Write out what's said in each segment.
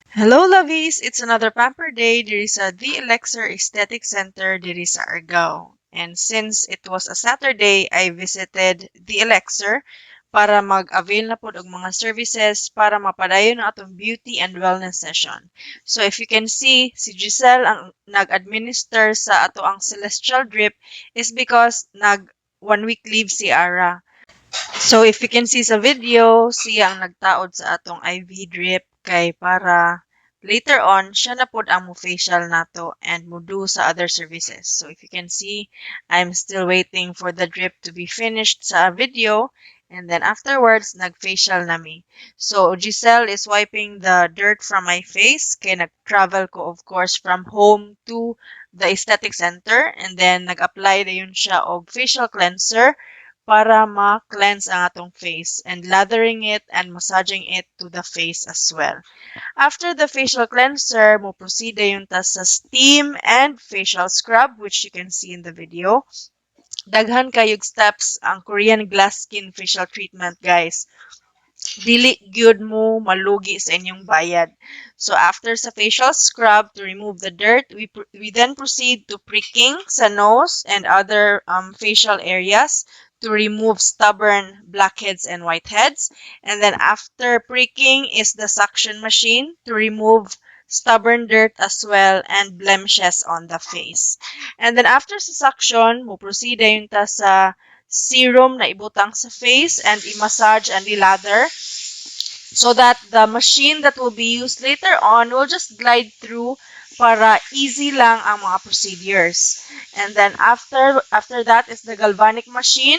Hello, lovies! It's another pamper day diri sa the Elixir Aesthetic Center diri sa Argao. And since it was a Saturday, I visited the Elixir para mag-avail na po og mga services para mapadayon ang atong beauty and wellness session. So if you can see, si Giselle ang nag-administer sa ato ang celestial drip is because nag 1 week leave si Ara. So if you can see sa video, siya ang nagtaod sa atong IV drip kay para later on siya na pod ang mo facial nato and mo do sa other services. So if you can see, I'm still waiting for the drip to be finished sa video and then afterwards nag-facial na mi. So Giselle is wiping the dirt from my face kay nag-travel ko of course from home to the aesthetic center and then nag-apply na yun siya og facial cleanser para ma-cleanse ang atong face and lathering it and massaging it to the face as well. After the facial cleanser, mo proceed yun ta sa steam and facial scrub which you can see in the video. Daghan kayog steps ang Korean glass skin facial treatment, guys. Dili gyud mo malugi sa inyong bayad. So after sa facial scrub to remove the dirt, we then proceed to pricking sa nose and other facial areas to remove stubborn blackheads and whiteheads. And then after pricking is the suction machine to remove stubborn dirt as well and blemishes on the face. And then after sa suction, mo proceed yung ta sa serum na ibutang sa face and i-massage and i-lather so that the machine that will be used later on will just glide through para easy lang ang mga procedures. And then after that is the galvanic machine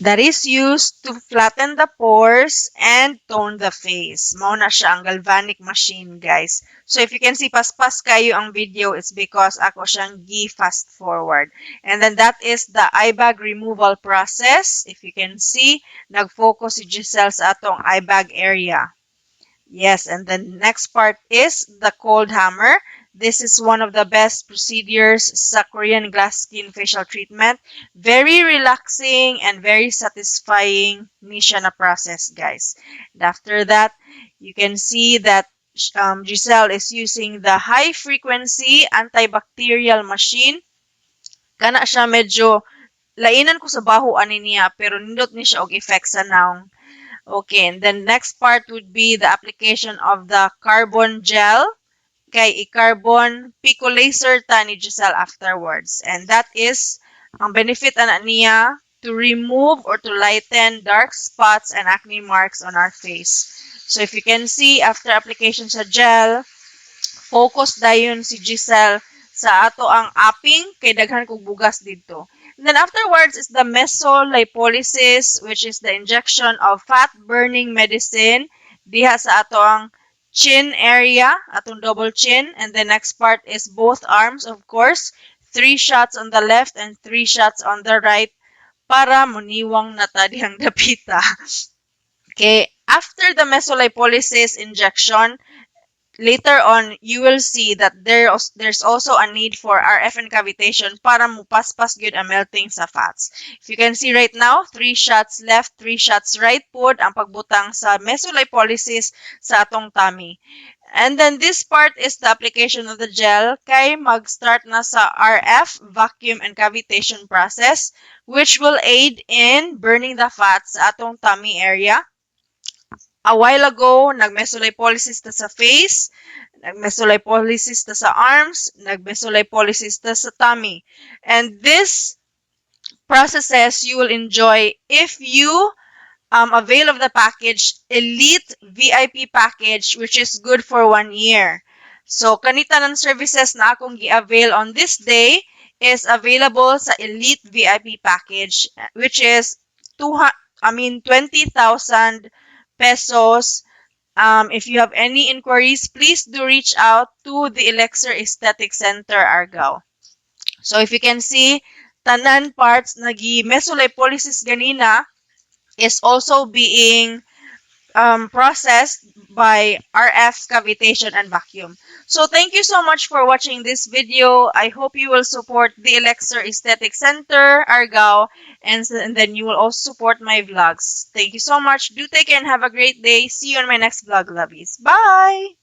that is used to flatten the pores and tone the face. Mao na siya ang galvanic machine, guys. So if you can see, paspas kayo ang video, it's because ako siyang gi-fast forward. And then that is the eye bag removal process. If you can see, nag-focus si Giselle sa atong eye bag area. Yes, and the next part is the cold hammer. This is one of the best procedures sa Korean glass skin facial treatment. Very relaxing and very satisfying ni siya na process, guys. And after that, you can see that Giselle is using the high frequency antibacterial machine. Kana siya medyo lainan ko sa baho ani niya pero nindot ni siya og effect sa naong. Okay, and then next part would be the application of the carbon gel kay i-carbon pico laser ta ni Giselle afterwards. And that is ang benefit ana niya to remove or to lighten dark spots and acne marks on our face. So if you can see, after application sa gel, focus dayon si Giselle sa ato ang apping kay daghan kog bugas dito. And then afterwards is the mesolipolysis, which is the injection of fat-burning medicine diha sa ato ang chin area, atong double chin. And the next part is both arms, of course. 3 shots on the left and 3 shots on the right para muniwang na ta dihang dapita. Okay, after the mesolipolysis injection, later on, you will see that there's also a need for RF and cavitation para mupaspas gyud ang melting sa fats. If you can see right now, 3 shots left, 3 shots right pod ang pagbutang sa mesolipolysis sa atong tummy. And then this part is the application of the gel kay mag-start na sa RF, vacuum and cavitation process which will aid in burning the fats sa atong tummy area. A while ago, nag-mesolipolysis ta sa face, nag-mesolipolysis ta sa arms, nag-mesolipolysis ta sa tummy. And this processes you will enjoy if you avail of the package, Elite VIP package, which is good for 1 year. So, kanita ng services na akong gi-avail on this day is available sa Elite VIP package, which is 20,000 pesos. If you have any inquiries, please do reach out to the Elixir Aesthetic Center-Argao. So if you can see, tanan parts nagi mesolipolysis ganina is also being processed by RF cavitation and vacuum. So thank you so much for watching this video. I hope you will support the Elixir Aesthetic Center, Argao, and then you will also support my vlogs. Thank you so much. Do take care and have a great day. See you on my next vlog, lovies. Bye!